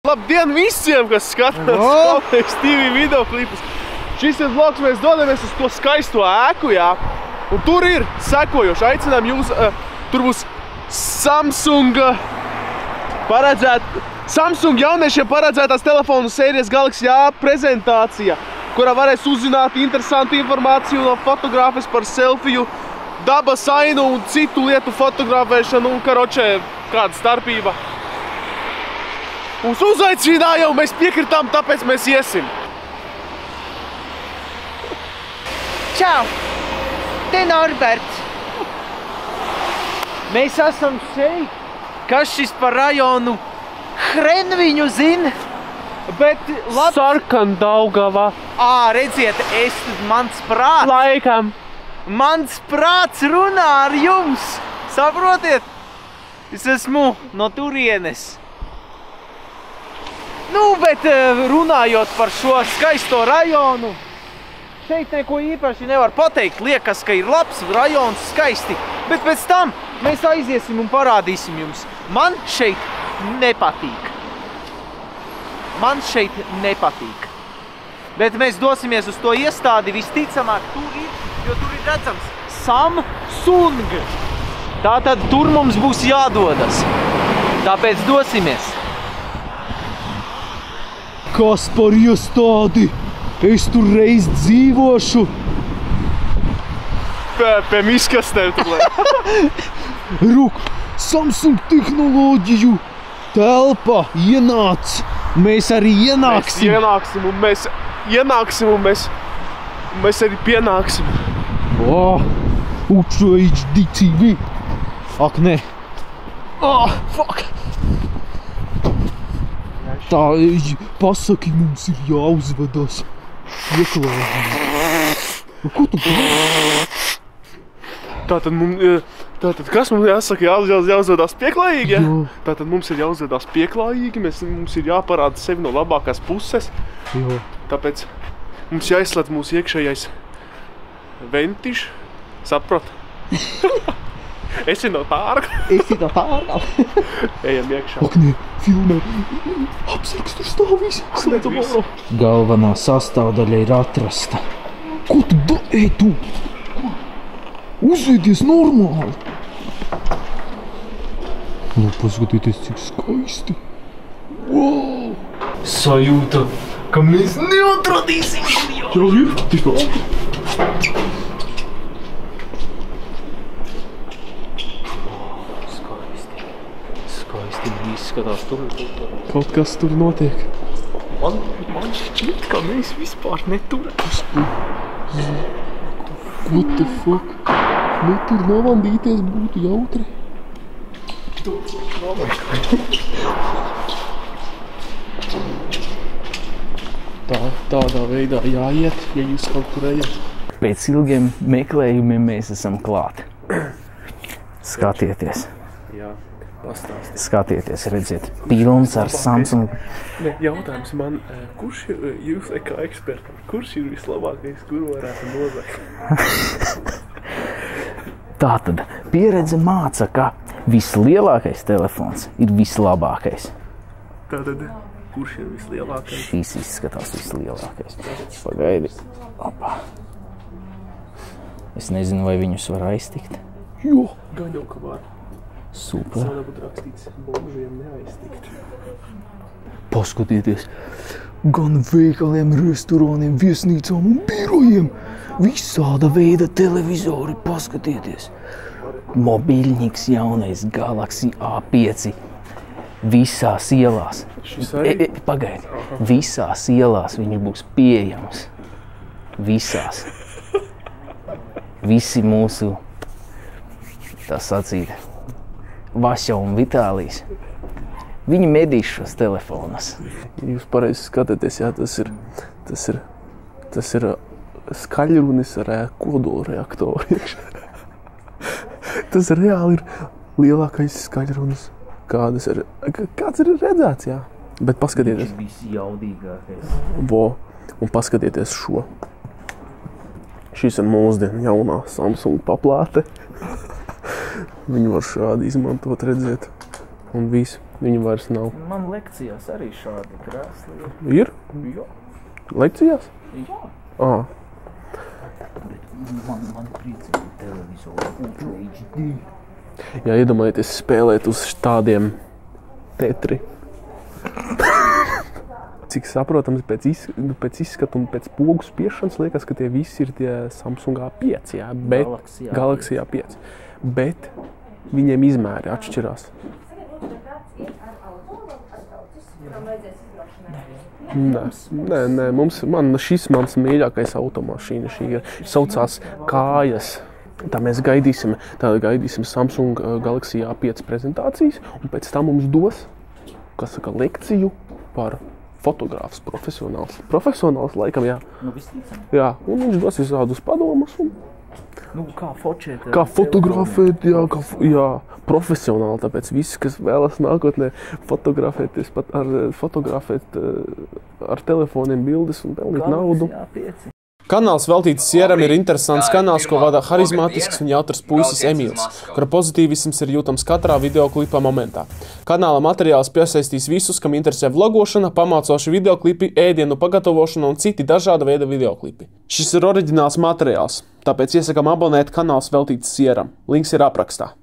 Labdien visiem, kas skatās Kalnieks TV video klipus. Šis ir vlogs, mēs dodamies uz to skaisto ēku, jā. Un tur ir sekojoši. Aicinām jūs, tur būs Samsung jauniešiem paredzētās telefonu sērijas Galaxy A prezentācija, kurā varēs uzzināt interesantu informāciju no fotogrāfijas par selfiju, dabas ainu un citu lietu fotografēšanu un karočē kāda starpība. Mums uzaicināja un mēs piekritām, tāpēc mēs iesim. Čau! Te Norberts. Mēs esam šeit. Kas šis par rajonu? Hren viņu zina. Bet labi... Sarkandaugava. Redziet, mans prāts. Laikam. Mans prāts runā ar jums. Saprotiet? Es esmu no turienes. Bet runājot par šo skaisto rajonu, šeit neko īpaši nevar pateikt. Liekas, ka ir labs rajons, skaisti. Bet pēc tam mēs aiziesim un parādīsim jums. Man šeit nepatīk. Bet mēs dosimies uz to iestādi, visticamāk tur ir, jo tur ir redzams Samsung. Tātad tur mums būs jādodas. Tāpēc dosimies. Kas par iestādi? Es tur reiz dzīvošu. Pie miskastēm tur liek. Ruk, Samsung tehnoloģiju telpa ienāc. Mēs arī ienāksim. Mēs ienāksim un mēs arī pienāksim. Ultra HD TV. Ak, ne. Fuck. Tā, pasaki, mums ir jāuzvedas. Ieklājumi. Ko tu dari? Tātad kas mums jāsaka? Jāuzvedās pieklājīgi, ja? Tātad mums ir jāuzvedās pieklājīgi, mums ir jāparāda sevi no labākās puses. Tāpēc mums jāizslēdz mūsu iekšējais ventiš. Saprot? Esi no tārga. Ejam iekšā. Ak, ne, filmē. Apsargs tur stāvīs. Slēdzam ārā. Galvenā sastāvdaļa ir atrasta. Ko tu dari? Tu? Uzvedies normāli. Paskatieties, cik skaisti. Wow! Sajūta, ka mēs neatradīsim. Jau ir? Tikā. Izskatās tur. Kaut kas tur notiek. Man šķiet, ka mēs vispār neturēs. What the fuck? Tur novandīties būtu jautri. Tādā veidā jāiet, ja jūs kaut kur ejat. Pēc ilgiem meklējumiem mēs esam klāt. Skatieties. Jā. Pastāstīt. Skatieties, redziet, pilns ar Samsung. Jautājums man, kurš ir, jūs kā eksperti, kurš ir vislabākais, kuru varētu nozagt? Tātad, pieredze māca, ka vislielākais telefons ir vislabākais. Tātad, kurš ir vislielākais? Šīs izskatās vislielākais. Pagaidi. Opa. Es nezinu, vai viņus var aiztikt. Jo. Gan jau, ka var. Super. Tas varbūt rakstīts bomžiem neaiztikt. Paskatieties, gan veikaliem, restorāniem, viesnīcām un birojiem. Visāda veida televizori, paskatieties. Mobiļņiks jaunais Galaxy A5. Visās ielās. Pagaidi. Visās ielās viņš būs pieejams. Visās. Visi mūsu, tā sacīt, Vaša un Vitālijs. Viņi medīs šos telefonus. Jūs pareizi skatāties, jā, tas ir skaļrunis ar kodola reaktoru. Tas reāli ir lielākais skaļrunis, kāds ir redzēts, jā. Bet paskatieties. Viņš visjaudīgākais. Un paskatieties šo. Šis ir mūsdienu jaunā Samsung paplāte. Viņu var šādi izmantot, redzēt. Un viss. Viņa vairs nav. Man lekcijās arī šādi krēsli ir. Jā. Lekcijās? Jā. Ah. Man priecīgi televizoru Ultra HD. Jā, iedomājieties spēlēt uz tādiem Tetri. Cik saprotams, pēc izskatu un pēc pogu spiešanas liekas, ka tie visi ir tie Samsung A5, jā, bet Galaxy A5. Bet viņiem izmēri atšķirās. Nē, šis mans mīļākais automašīna, šī saucās Kājas. Tā mēs gaidīsim Samsung Galaxy A5 prezentācijas, un pēc tam mums dos, lekciju par fotogrāfs, profesionāls. Profesionāls laikam, jā. Nu, visticam. Jā, un viņš dos visādus padomus. Kā fočēt. Kā fotografēt, jā, profesionāli, tāpēc visi, kas vēlas nākotnē fotografēties, fotografēt ar telefoniem bildes un pelnīt naudu. Kanāls veltīts Sieram ir interesants kanāls, ko vada harizmātisks un jautrs puisis Emīls, kura pozitīvisms ir jūtams katrā videoklipa momentā. Kanāla materiāls piesaistīs visus, kam interesē vlogošana, pamācoši videoklipi, ēdienu pagatavošana un citi dažāda veida videoklipi. Šis ir oriģināls materiāls, tāpēc iesakam abonēt kanāls veltīts Sieram. Links ir aprakstā.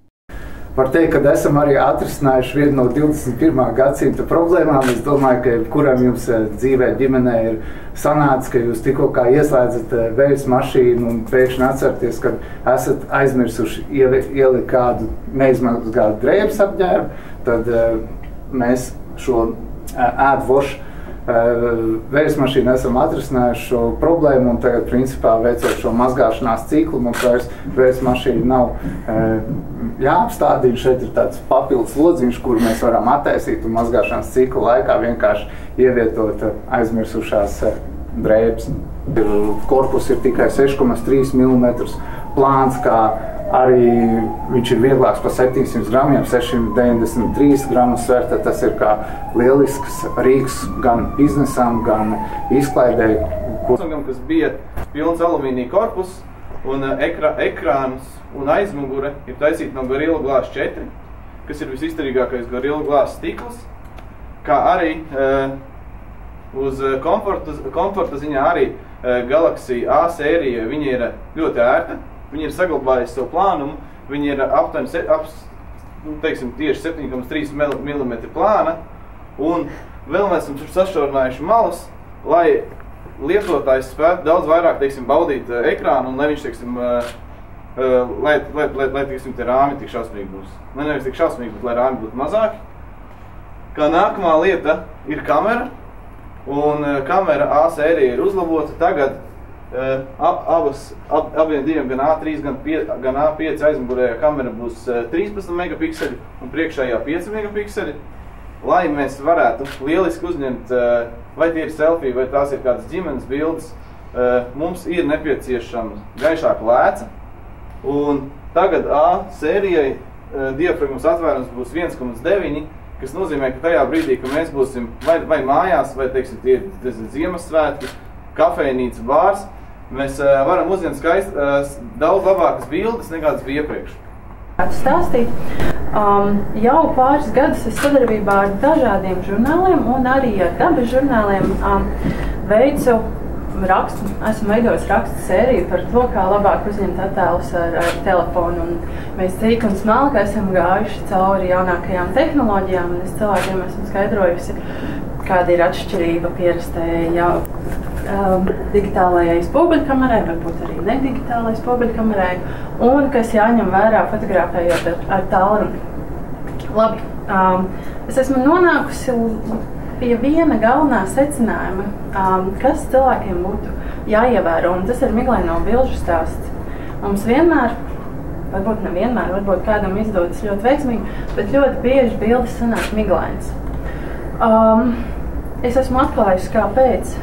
Var teikt, ka esam arī atrisinājuši vienu no 21. gadsimta problēmām. Es domāju, ka kuram jums dzīvē ģimenē ir sanācis, ka jūs tikko kā ieslēdzat vējas mašīnu un pēkšņi atceraties, ka esat aizmirsuši ielikt kādu neizmazgātu drēbes apģērbu, tad mēs šo ēdvošu vējas mašīnu esam atrisinājuši šo problēmu un tagad, principā, veicot šo mazgāšanās ciklu, mums vairs vējas mašīna nav jāapstādina. Šeit ir tāds papildus lodziņš, kuru mēs varam attaisīt un mazgāšanas ciklu laikā vienkārši ievietot aizmirsušās drēbes. Korpus ir tikai 6,3 mm plāns, kā arī viņš ir vieglāks par 700 gramiem, 693 gramu svērta. Tas ir kā lielisks rīks gan biznesam, gan izklaidēji. Kas bija pilns alumīnija korpus un ekrāns un aizmugure ir taisīta no Gorilla Glass 4, kas ir visizturīgākais Gorilla Glass stikls, kā arī uz komforta ziņā arī Galaxy A sērija, viņa ir ļoti ērta. Viņi ir saglabājuši savu plānumu, viņi ir aptuveni, tieši 7,3 mm plāna, un vēl mēs esam sašaurinājuši malas, lai lietotājs spētu daudz vairāk, baudīt ekrānu, un lai viņš, tie rāmi tik šausmīgi būs. Nevis tik šausmīgi, bet lai rāmi būtu mazāki. Kā nākamā lieta ir kamera, un kamera A sērija ir uzlabota tagad. Abiem diviem, gan A3, gan A5 aizmugurējā kamera būs 13 megapikseli un priekšējā 5 megapikseli, lai mēs varētu lieliski uzņemt, vai tie ir selfie, vai tās ir kādas ģimenes bildes. Mums ir nepieciešama gaišāka lēca, un tagad A sērijai diafragmas atvērums būs 1,9, kas nozīmē, ka tajā brīdī, ka mēs būsim vai mājās, vai, tie ir Ziemassvētki, kafejnīca, bārs, mēs varam uzņemt daudz labākas bildes, nekādas bija iepriekš. Stāstīt. Jau pāris gadus es sadarbībā ar dažādiem žurnāliem un arī ar dabas žurnāliem veicu rakstu. Esmu veidojis rakstu sēriju par to, kā labāk uzņemt attēlus ar telefonu. Un mēs cik un smalki esam gājuši cauri jaunākajām tehnoloģijām, un es cilvēkiem esmu skaidrojusi, kāda ir atšķirība pierastējai digitālajai spoguļkamerai, varbūt arī nedigitālajai spoguļkamerai, un kas jāņem vērā fotografējot ar tālruni. Labi, es esmu nonākusi pie viena galvenā secinājuma, kas cilvēkiem būtu jāievēro, un tas ir miglaino bilžu stāsts. Mums vienmēr, varbūt nevienmēr, varbūt kādam izdodas ļoti veiksmīgi, bet ļoti bieži bildes sanāk miglainas. Es esmu atklājusi, kāpēc.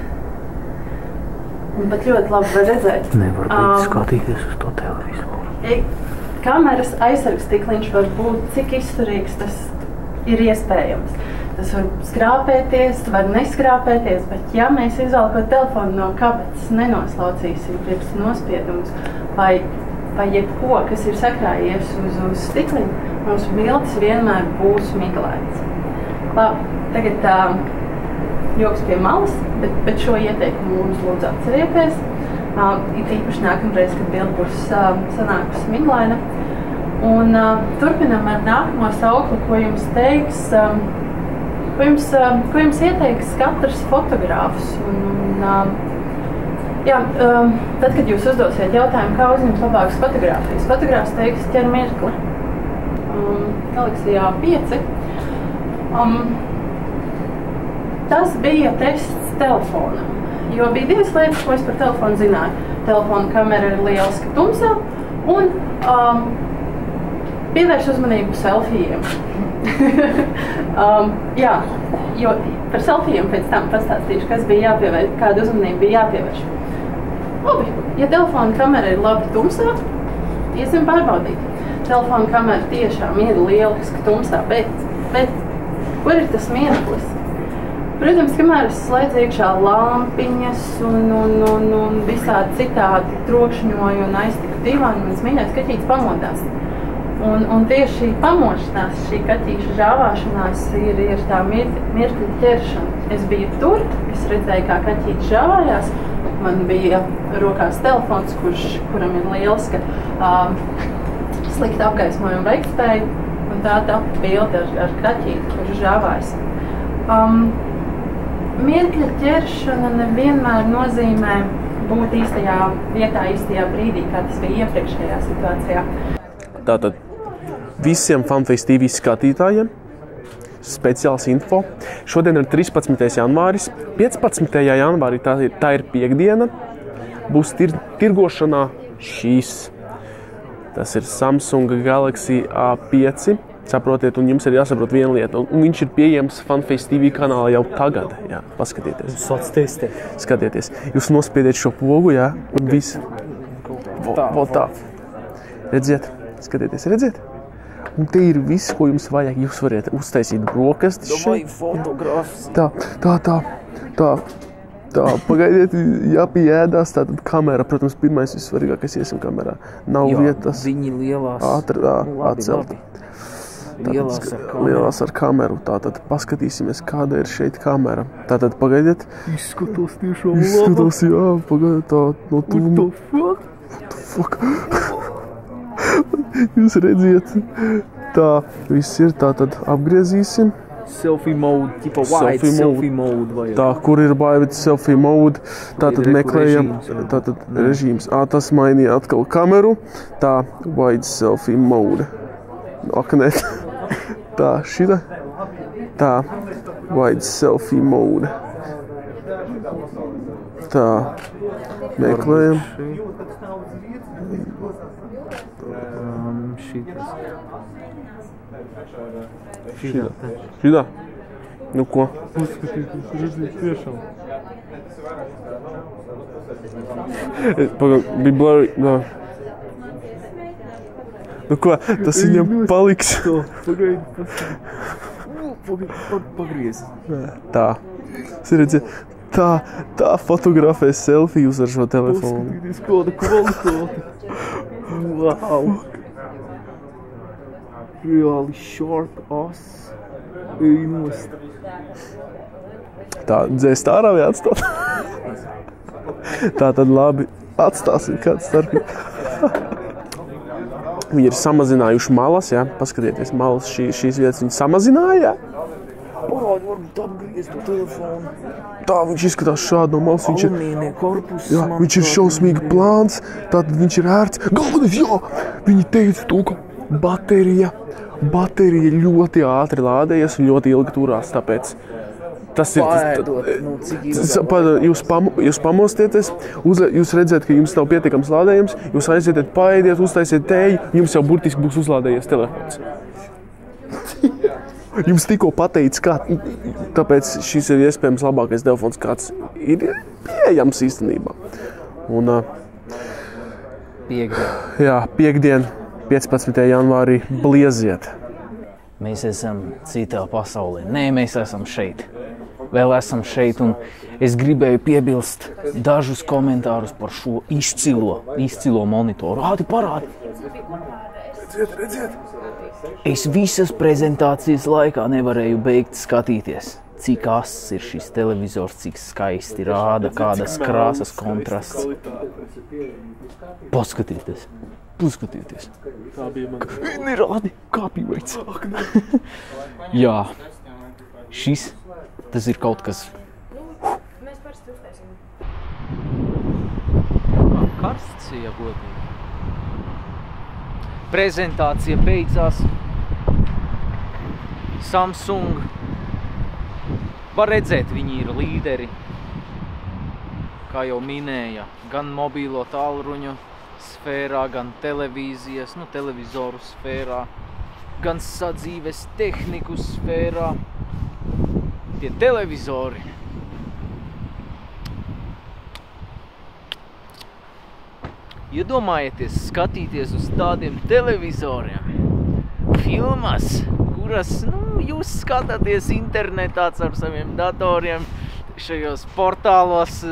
Un pat ļoti labi var redzēt. Nevar būt skatīties uz to televizoru. Kameras aizsargstikliņš var būt, cik izturīgs tas ir iespējams. Tas var skrāpēties, var neskrāpēties, bet ja mēs izvelkot telefonu no kabatas nenoslaucīsim pirkstu nospiedumus vai jebko, kas ir sakrājies uz stikliņu, mums bildes vienmēr būs miglains. Labi, tagad joks pie malas, bet šo ieteikumu mums lūdzu atcerieties. It īpaši nākamreiz, kad bilde būs sanākusi miglaina. Un turpinam ar nākamo saukli, ko jums teiks, ko jums ieteiks katrs fotogrāfs. Tad, kad jūs uzdosiet jautājumu, kā uzņemt labākas fotogrāfijas, fotogrāfs teiks ķer mirkli. Galaxijā 5. Tas bija tests telefonam. Jo bija divas lietas, ko es par telefonu zināju. Telefona kamera ir lieliska tumsā un pievērš uzmanību selfijiem. Jā, jo par selfijiem pēc tam pastāstīšu, kas bija jāpievērš, kāda uzmanība bija jāpievērš. Labi, ja telefona kamera ir labi tumsā, iesim pārbaudīt. Telefona kamera tiešām ir lieliska tumsā, bet kur ir tas mirklis? Protams, kamēr es slēdzu iekšā lampiņas un visādi citādi trokšņoju un aiztiku divānu, mans mīļais kaķītis pamodās. Un tieši šī pamošanās, šī kaķīša žāvāšanās ir tā mirkļa ķeršana. Es biju tur, es redzēju, kā kaķītis žāvājās. Man bija rokās telefons, kuram ir lieliska slikta apgaismojuma veiktspēja, un tā tapa bilde ar kaķīti, kurš žāvājas. Mirkļa ķeršana nevienmēr nozīmē būt īstajā vietā, īstajā brīdī, kā tas bija iepriekšējā situācijā. Tātad visiem FanFace TV skatītājiem speciāls info. Šodien ir 13. janvāris. 15. janvārī tā ir piekdiena. Būs tirgošanā šīs. Tas ir Samsung Galaxy A5. Saprotiet, un jums ir jāsaprot viena lieta. Un viņš ir pieejams FanFace TV kanālā jau tagad. Jā, paskatieties. Skatieties. Jūs nospiediet šo pogu, jā, un viss. Tā. Redziet, skatieties, redziet. Un te ir viss, ko jums vajag. Jūs variet uztaisīt brokastis šeit. Tā. Pagaidiet, jāpieēdās. Tātad kamera, protams, pirmais vissvarīgākais iesim kamerā. Nav vietas. Viņi lielās. Atcelt. Lielās ar kameru. Tātad paskatīsimies, kāda ir šeit kamera. Tātad pagaidiet. Izskatos tiešām labi. Izskatos, jā, pagaidiet tā no tūma. What the fuck? Jūs redziet. Tā, viss ir. Tātad apgriezīsim. Selfie mode, tipa wide selfie mode. Vajag. Tā, kur ir wide selfie mode. Tātad meklējam. Tātad režīms. Tas mainīja atkal kameru. Tā, wide selfie mode. Aknēt. Tā, šita. Tā, wide selfie mode. Tā, meklējam. Šitā. Nu ko? Paskatīt, redzīt tiešām. Pagad, bija blurry. No. Nu ko, tas viņam paliks. Pagaidi. Pagriez. Tā. Tā fotografē selfijus ar šo telefonu. Paskatīties, kāda kvalitāte. Wow. Reāli short ass. Ej nost. Tā, dzēst ārā vai atstāt? Tā tad labi. Atstāsim kāds starpība. Viņi ir samazinājuši malas, jā. Paskatieties, malas šīs vietas viņi samazināja, jā. Parādi, varbūt apgriezt to telefonu. Tā, viņš izskatās šādi no malas. Alumīnija korpus. Jā, viņš ir šausmīgi plāns, tātad viņš ir ērts. Galvenais, jā, viņi teica to, ka baterija ļoti ātri lādējas un ļoti ilgi turās, tāpēc tas ir... Jūs pamostieties, jūs redzat, ka jums nav pietiekams lādējums, jūs aizietiet, paēdiet, uztaisiet tēju, jums jau burtiski būs uzlādējies telefons. Jums tikko pateicis, kā, tāpēc šis ir iespējams labākais telefons, kāds ir pieejams īstenībā. Un, piekdien, 15. janvārī, blieziet. Mēs esam citā pasaulē. Nē, mēs esam šeit. Vēl esam šeit, un es gribēju piebilst dažus komentārus par šo izcilo monitoru. Parādi! Redziet! Es visas prezentācijas laikā nevarēju beigt skatīties, cik ass ir šis televizors, cik skaisti rāda, kādas krāsas kontrasts. Paskatieties. Tā bija man. Nerādi, kāpīveids. Jā, tas ir kaut kas. Mēs parasti uztaisim. Karsts, ja godīgi. Prezentācija beidzās. Samsung. Var redzēt, viņi ir līderi. Kā jau minēja, gan mobīlo tālruņu sfērā, gan televīzijas, televizoru sfērā, gan sadzīves tehniku sfērā. Tie televizori. Iedomājieties skatīties uz tādiem televizoriem, filmas, kuras, jūs skatāties internetā ar saviem datoriem, šajos portālos,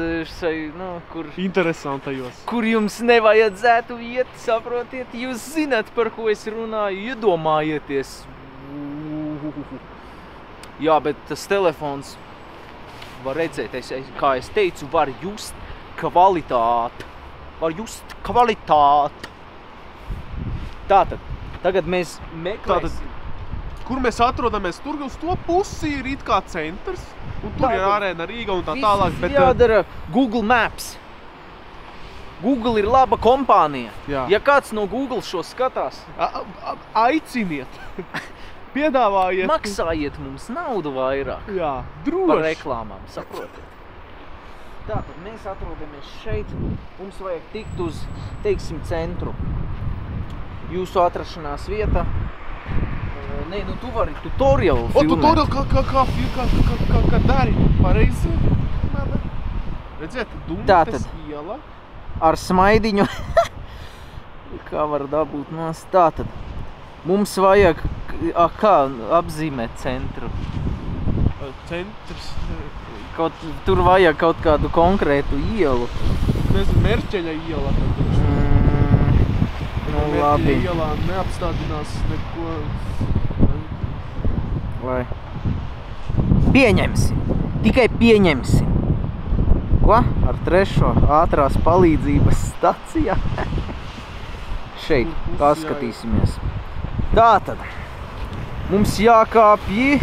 Interesantajos. Kur jums nevajadzētu iet, saprotiet, jūs zināt, par ko es runāju, iedomājieties. Jā, bet tas telefons, var redzēt, kā es teicu, var just kvalitāti. Tātad, tagad mēs meklēsim. Kur mēs atrodamies? Tur uz to pusi ir it kā centrs, un tur ir Arēna Rīga un tā tālāk. Bet jādara Google Maps. Google ir laba kompānija. Jā. Ja kāds no Google šo skatās, Aiciniet, piedāvājiet. maksājiet mums naudu vairāk. Jā, Par droši. reklāmām, saprotiet. Tātad mēs atrodamies šeit, mums vajag tikt uz, teiksim, centru. Jūsu atrašanās vieta. Nē, tu vari tutorialu filmēt. Tutorial kā dari? Pareizi? Redziet, Dumtes iela. Ar smaidiņu. Kā var dabūt nos? Tātad, mums vajag, kā apzīmēt centru? Centrs. Tur vajag kaut kādu konkrētu ielu. Nezinu, Merķeļa iela. Labi. Merķeļa ielā neapstādinās neko. Vai? Pieņemsim. Tikai pieņemsim. Ko? Ar trešo ātrās palīdzības stacijā. Šeit, paskatīsimies. Tātad, mums jākāpj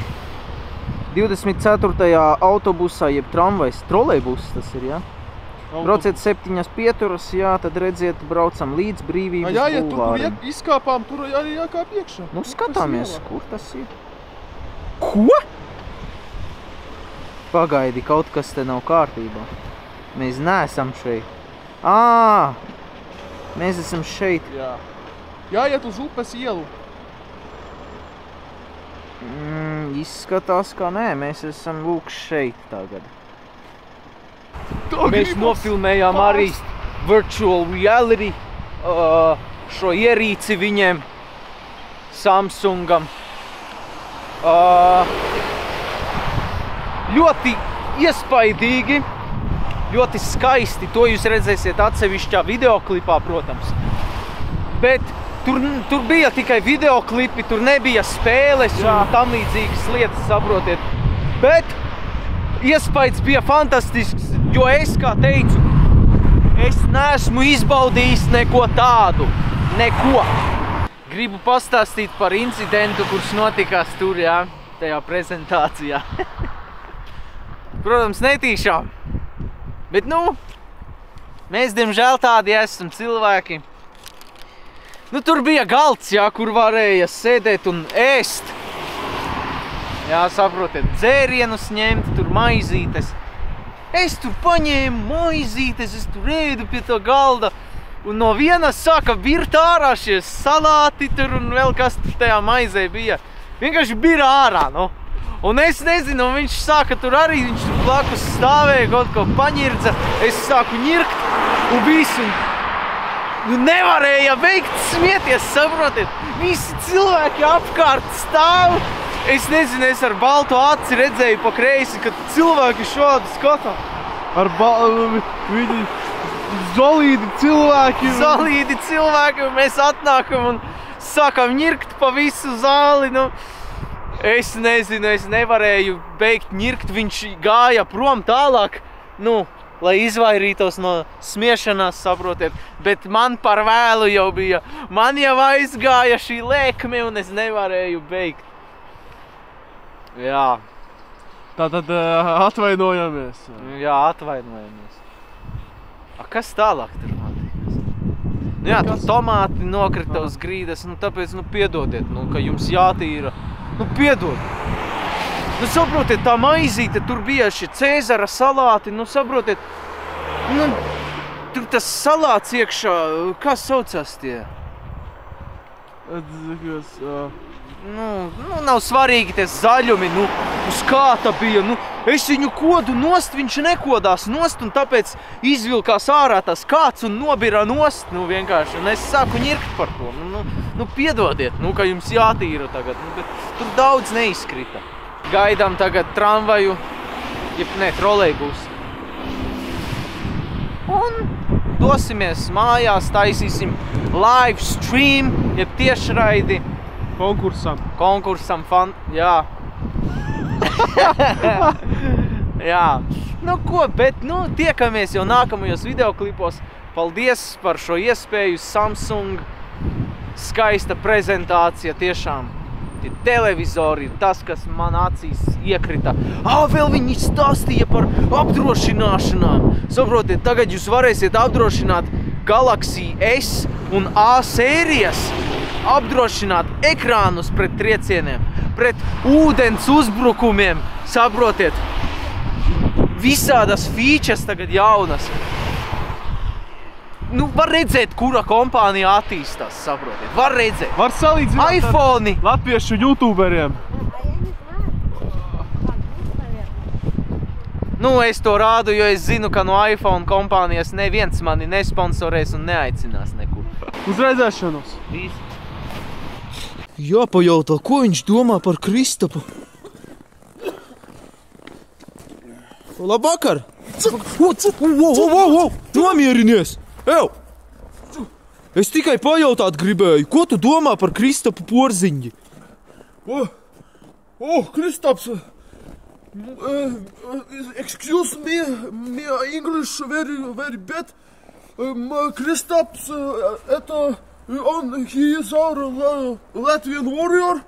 24. autobusā, jeb tramvajs, trolejbus tas ir, jā? Brauciet 7 pieturas, jā, tad redziet, braucam līdz Brīvības Jā, ja tur bulvārim. izkāpām, tur arī jākāp iekšā. Skatāmies, kur tas ir. Ko? Pagaidi, kaut kas te nav kārtībā. Mēs neesam šeit. Mēs esam šeit. Jā. Jāiet uz upes ielu. Izskatās, ka nē, mēs esam lūk šeit tagad. Tā Mēs gribas nofilmējām arī virtual reality šo ierīci viņiem, Samsungam. Ļoti iespaidīgi, ļoti skaisti, to jūs redzēsiet atsevišķā videoklipā, protams. Bet tur bija tikai videoklipi, tur nebija spēles un tam līdzīgas lietas, saprotiet. Bet iespaids bija fantastisks, jo es, kā teicu, es neesmu izbaudījis neko tādu. Neko. Gribu pastāstīt par incidentu, kurš notikās tur, jā, tajā prezentācijā. Protams, netīšām. Bet, mēs, diemžēl, tādi esam cilvēki. Tur bija galds, jā, kur varēja sēdēt un ēst. Jā, saprotiet, dzērienus ņemt, tur maizītes. Es tur paņēmu maizītes, es tur ēdu pie tā galda. Un no vienas sāka virt ārā šie salāti tur un vēl kas tur tajā maizē bija. Vienkārši bira ārā, Un es nezinu, viņš sāka tur arī, viņš tur blakus stāvēja, kaut ko paņirdza. Es sāku ņirkt un visu. Nevarēja veikt smieties, saprotiet. Visi cilvēki apkārt stāv. Es nezinu, es ar baltu aci redzēju pa kreisi, kad cilvēki šādi skatā. Viņi zolīdi cilvēki. Zolīdi cilvēki, un mēs atnākam un sākām ņirkt pa visu zāli, nu. Es nezinu, es nevarēju beigt ņirkt, viņš gāja prom tālāk, nu, lai izvairītos no smiešanās, saprotiet, bet man par vēlu jau bija. Man jau aizgāja šī lēkme un es nevarēju beigt. Jā. Tātad atvainojamies. Jā, atvainojamies. Kas tālāk tur notiek? Nu jā, tur tomāti nokrita uz grīdas, nu tāpēc, nu piedodiet, nu, ka jums jātīra. Nu piedodiet. Nu saprotiet, tā maizīte, tur bija šie Cēzara salāti, nu saprotiet, nu, tur tas salāts iekšā, kā saucās tie? Nu, nav svarīgi tie zaļumi, nu, uz kā tā bija, nu, es viņu kodu nost, viņš nekodās nost, un tāpēc izvilkās ārā tas kāds un nobira nost, nu, vienkārši, un es sāku ņirkt par to, nu, piedodiet, nu, ka jums jātīra tagad, nu, bet tur daudz neizkrita. Gaidām tagad tramvaju, trolejbusu. Un dosimies mājās, taisīsim live stream, jeb tiešraidi. Konkursam, jā. Jā. Nu ko, bet, nu, tiekamies jau nākamajos videoklipos. Paldies par šo iespēju, Samsung. Skaista prezentācija, tiešām. Tie televizori ir tas, kas man acīs iekrita. Vēl viņi stāstīja par apdrošināšanām. Saprotiet, tagad jūs varēsiet apdrošināt Galaxy S un A sērijas, apdrošināt ekrānus pret triecieniem, pret ūdens uzbrukumiem, saprotiet. Visādas features tagad jaunas. Nu, var redzēt, kura kompānija attīstās, saprotiet. Var redzēt. Var salīdzināt iPhone ar latviešu youtuberiem. Nu, es to rādu, jo es zinu, ka no iPhone kompānijas neviens mani nesponsorēs un neaicinās nekur. Uz redzēšanos. Jāpajautā, ko viņš domā par Kristapu. Labvakar! Nomierinies! Ew! Es tikai pajautāt gribēju, ko tu domā par Kristapu Porziņģi? Kristaps, excuse me, English very bad. Kristaps, he is our Latvian warrior.